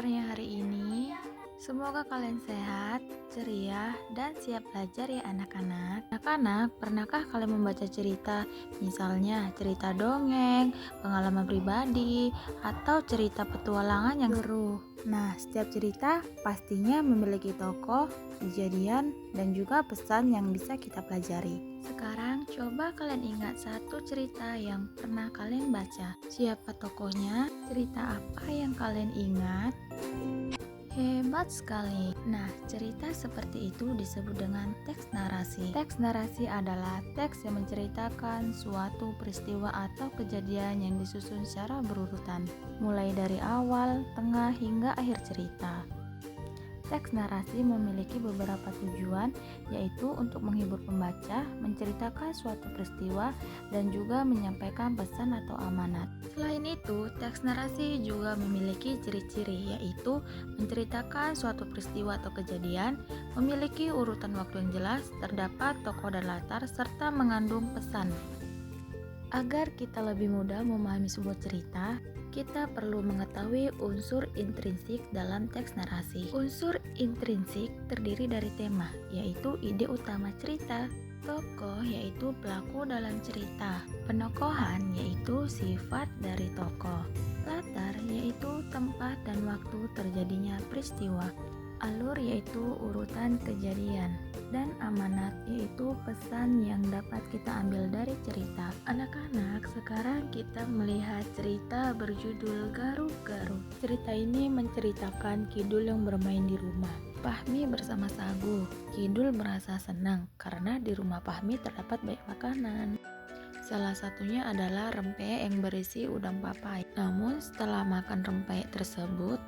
kabarnya hari ini? Semoga kalian sehat, ceria, dan siap belajar ya anak-anak. Anak-anak, pernahkah kalian membaca cerita? Misalnya cerita dongeng, pengalaman pribadi, atau cerita petualangan yang seru. Nah, setiap cerita pastinya memiliki tokoh, kejadian, dan juga pesan yang bisa kita pelajari. Sekarang coba kalian ingat satu cerita yang pernah kalian baca. Siapa tokohnya? Cerita apa yang kalian ingat? Hebat sekali. Nah, cerita seperti itu disebut dengan teks narasi. Teks narasi adalah teks yang menceritakan suatu peristiwa atau kejadian yang disusun secara berurutan, mulai dari awal, tengah, hingga akhir cerita. Teks narasi memiliki beberapa tujuan, yaitu untuk menghibur pembaca, menceritakan suatu peristiwa, dan juga menyampaikan pesan atau amanat. Selain itu, teks narasi juga memiliki ciri-ciri, yaitu menceritakan suatu peristiwa atau kejadian, memiliki urutan waktu yang jelas, terdapat tokoh dan latar, serta mengandung pesan. Agar kita lebih mudah memahami sebuah cerita, kita perlu mengetahui unsur intrinsik dalam teks narasi. Unsur intrinsik terdiri dari tema, yaitu ide utama cerita, tokoh yaitu pelaku dalam cerita, penokohan yaitu sifat dari tokoh, latar yaitu tempat dan waktu terjadinya peristiwa, alur yaitu urutan kejadian, dan amanat yaitu pesan yang dapat kita ambil dari cerita. Anak-anak, sekarang kita melihat cerita berjudul Garu-Garu. Cerita ini menceritakan Kidul yang bermain di rumah. Fahmi bersama Sagu. Kidul merasa senang karena di rumah Fahmi terdapat banyak makanan. Salah satunya adalah rempeyek yang berisi udang papai. Namun setelah makan rempeyek tersebut,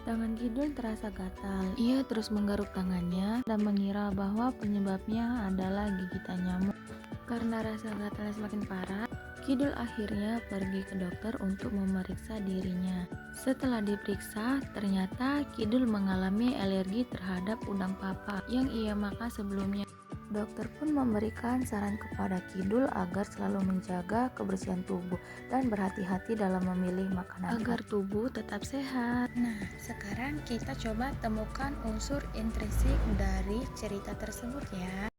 tangan Kidul terasa gatal. Ia terus menggaruk tangannya dan mengira bahwa penyebabnya adalah gigitan nyamuk. Karena rasa gatalnya semakin parah, Kidul akhirnya pergi ke dokter untuk memeriksa dirinya. Setelah diperiksa, ternyata Kidul mengalami alergi terhadap udang papa yang ia makan sebelumnya. Dokter pun memberikan saran kepada Kidul agar selalu menjaga kebersihan tubuh dan berhati-hati dalam memilih makanan agar tubuh tetap sehat. Nah, sekarang kita coba temukan unsur intrinsik dari cerita tersebut ya.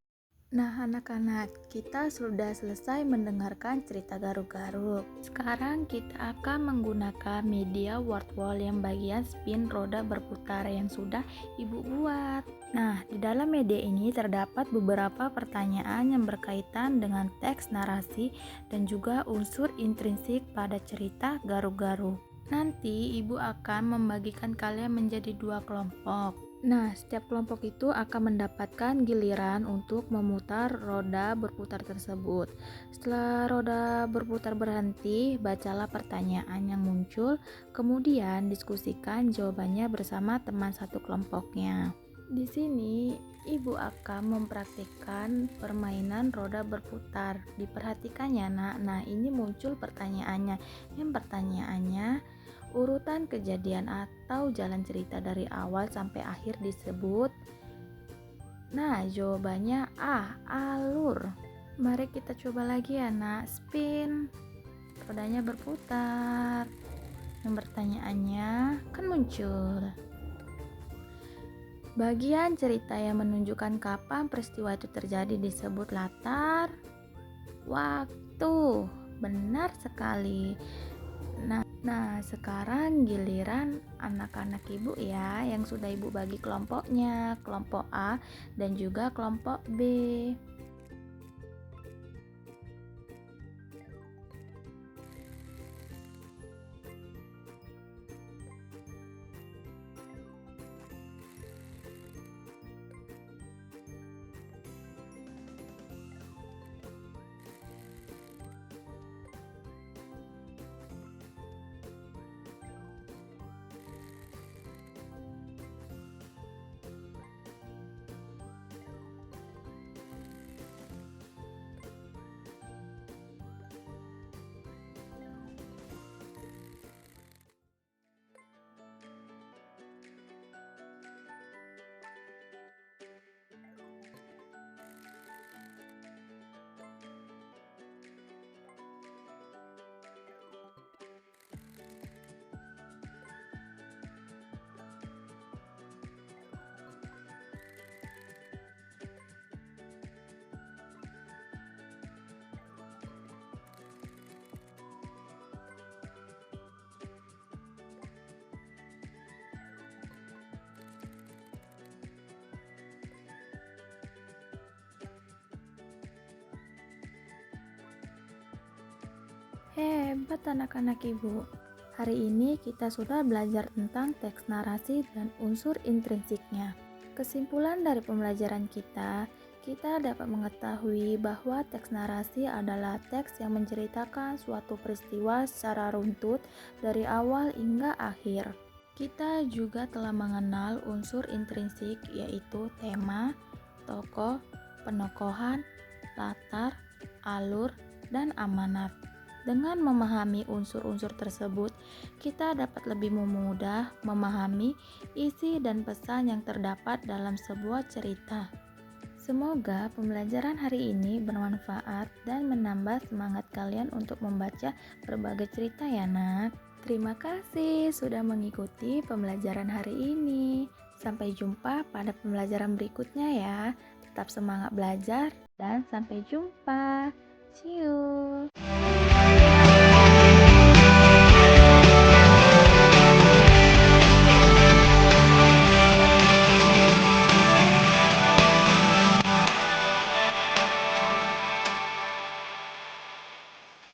Nah, anak-anak, kita sudah selesai mendengarkan cerita Garu-Garu. Sekarang kita akan menggunakan media word wall yang bagian spin roda berputar yang sudah Ibu buat. Nah, di dalam media ini terdapat beberapa pertanyaan yang berkaitan dengan teks narasi dan juga unsur intrinsik pada cerita Garu-Garu. Nanti Ibu akan membagikan kalian menjadi dua kelompok. Nah, setiap kelompok itu akan mendapatkan giliran untuk memutar roda berputar tersebut. Setelah roda berputar berhenti, bacalah pertanyaan yang muncul, kemudian diskusikan jawabannya bersama teman satu kelompoknya. Di sini, Ibu akan mempraktikkan permainan roda berputar. Diperhatikan ya, Nak. Nah, ini muncul pertanyaannya. Yang pertanyaannya, urutan kejadian atau jalan cerita dari awal sampai akhir disebut. Nah, jawabannya A. Alur. Mari kita coba lagi ya, Nak. Spin. Rodanya berputar. Yang pertanyaannya kan muncul. Bagian cerita yang menunjukkan kapan peristiwa itu terjadi disebut latar waktu. Benar sekali. Nah, sekarang giliran anak-anak Ibu ya, yang sudah Ibu bagi kelompoknya, kelompok A dan juga kelompok B. Hebat anak-anak ibu. Hari ini kita sudah belajar tentang teks narasi dan unsur intrinsiknya. Kesimpulan dari pembelajaran kita dapat mengetahui bahwa teks narasi adalah teks yang menceritakan suatu peristiwa secara runtut dari awal hingga akhir. Kita juga telah mengenal unsur intrinsik yaitu tema, tokoh, penokohan, latar, alur, dan amanat. Dengan memahami unsur-unsur tersebut, kita dapat lebih mudah memahami isi dan pesan yang terdapat dalam sebuah cerita. Semoga pembelajaran hari ini bermanfaat dan menambah semangat kalian untuk membaca berbagai cerita ya nak. Terima kasih sudah mengikuti pembelajaran hari ini. Sampai jumpa pada pembelajaran berikutnya ya. Tetap semangat belajar dan sampai jumpa. See you.